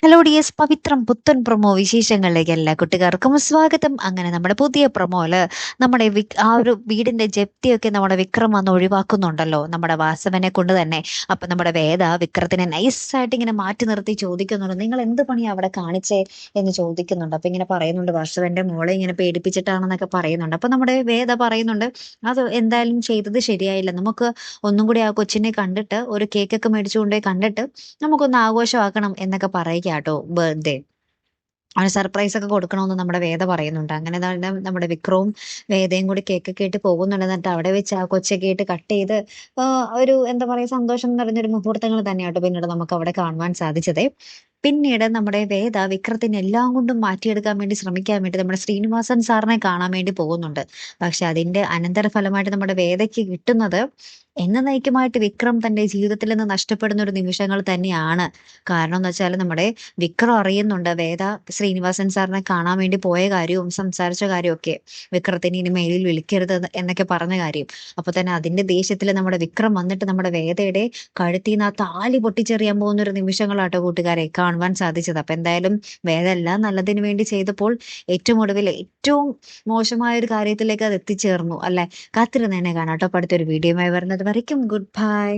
Hello ഡിയസ് പവിത്രം പുത്തൻ promo വിശേഷങ്ങളിലേക്ക് എല്ലാ കുട്ടികാർക്കും സ്വാഗതം. അങ്ങനെ നമ്മുടെ പുതിയ പ്രൊമോയില് നമ്മുടെ ആ ഒരു വീടിന്റെ ജപ്തിയൊക്കെ നമ്മുടെ വിക്രം വന്ന് ഒഴിവാക്കുന്നുണ്ടല്ലോ, നമ്മുടെ വാസവനെ കൊണ്ട് തന്നെ. അപ്പൊ നമ്മുടെ വേദ വിക്രത്തിനെ നൈസായിട്ട് ഇങ്ങനെ മാറ്റി നിർത്തി ചോദിക്കുന്നുണ്ട്, നിങ്ങൾ എന്ത് പണിയാ അവിടെ കാണിച്ചേ എന്ന് ചോദിക്കുന്നുണ്ട്. അപ്പൊ ഇങ്ങനെ പറയുന്നുണ്ട്, വാസവന്റെ മോളെ ഇങ്ങനെ പേടിപ്പിച്ചിട്ടാണെന്നൊക്കെ പറയുന്നുണ്ട്. അപ്പൊ നമ്മുടെ വേദ പറയുന്നുണ്ട്, അത് എന്തായാലും ചെയ്തത് ശരിയായില്ല, നമുക്ക് ഒന്നും കൂടി ആ കൊച്ചിനെ കണ്ടിട്ട് ഒരു കേക്കൊക്കെ മേടിച്ചുകൊണ്ടേ കണ്ടിട്ട് നമുക്കൊന്ന് ആഘോഷമാക്കണം എന്നൊക്കെ പറയുകയാട്ടോ. ബർത്ത്ഡേ അവന് സർപ്രൈസ് ഒക്കെ കൊടുക്കണമെന്ന് നമ്മുടെ വേദ പറയുന്നുണ്ട്. അങ്ങനെ നമ്മുടെ വിക്രവും വേദയും കൂടി കേക്കൊക്കെ ആയിട്ട് പോകുന്നുണ്ട്. എന്നിട്ട് അവിടെ വെച്ച് ആ കൊച്ചൊക്കെ ആയിട്ട് കട്ട് ചെയ്ത് ഒരു എന്താ പറയാ സന്തോഷം നിറഞ്ഞൊരു മുഹൂർത്തങ്ങൾ തന്നെയാട്ടോ പിന്നീട് നമുക്ക് അവിടെ കാണുവാൻ സാധിച്ചത്. പിന്നീട് നമ്മുടെ വേദ വിക്രത്തിനെ എല്ലാം കൊണ്ടും മാറ്റിയെടുക്കാൻ വേണ്ടി ശ്രമിക്കാൻ വേണ്ടി നമ്മുടെ ശ്രീനിവാസൻ സാറിനെ കാണാൻ വേണ്ടി പോകുന്നുണ്ട്. പക്ഷെ അതിന്റെ അനന്തരഫലമായിട്ട് നമ്മുടെ വേദയ്ക്ക് കിട്ടുന്നത് എന്നേക്കുമായിട്ട് വിക്രം തന്റെ ജീവിതത്തിൽ നിന്ന് നഷ്ടപ്പെടുന്ന ഒരു നിമിഷങ്ങൾ തന്നെയാണ്. കാരണം എന്ന് വെച്ചാൽ നമ്മുടെ വിക്രം അറിയുന്നുണ്ട് വേദ ശ്രീനിവാസൻ സാറിനെ കാണാൻ വേണ്ടി പോയ കാര്യവും സംസാരിച്ച കാര്യമൊക്കെ, വിക്രത്തിന് ഇനി മേലിൽ വിളിക്കരുത് എന്നൊക്കെ പറഞ്ഞ കാര്യം. അപ്പൊ തന്നെ അതിന്റെ ദേഷ്യത്തിൽ നമ്മുടെ വിക്രം വന്നിട്ട് നമ്മുടെ വേദയുടെ കഴുത്തിൽ നിന്ന് ആ താലി പൊട്ടിച്ചെറിയാൻ പോകുന്ന ഒരു നിമിഷങ്ങളാട്ടോ കൂട്ടുകാരെ കാണുവാൻ സാധിച്ചത്. അപ്പൊ എന്തായാലും വേദ എല്ലാം നല്ലതിന് വേണ്ടി ചെയ്തപ്പോൾ ഏറ്റവും ഒടുവിൽ ഏറ്റവും മോശമായ ഒരു കാര്യത്തിലേക്ക് അത് എത്തിച്ചേർന്നു അല്ലെ. കാത്തിരുന്ന് തന്നെ കാണാട്ടോ. അടുത്തൊരു വീഡിയോയുമായി വരുന്നത് വരയ്ക്കും ഗുഡ് ബൈ.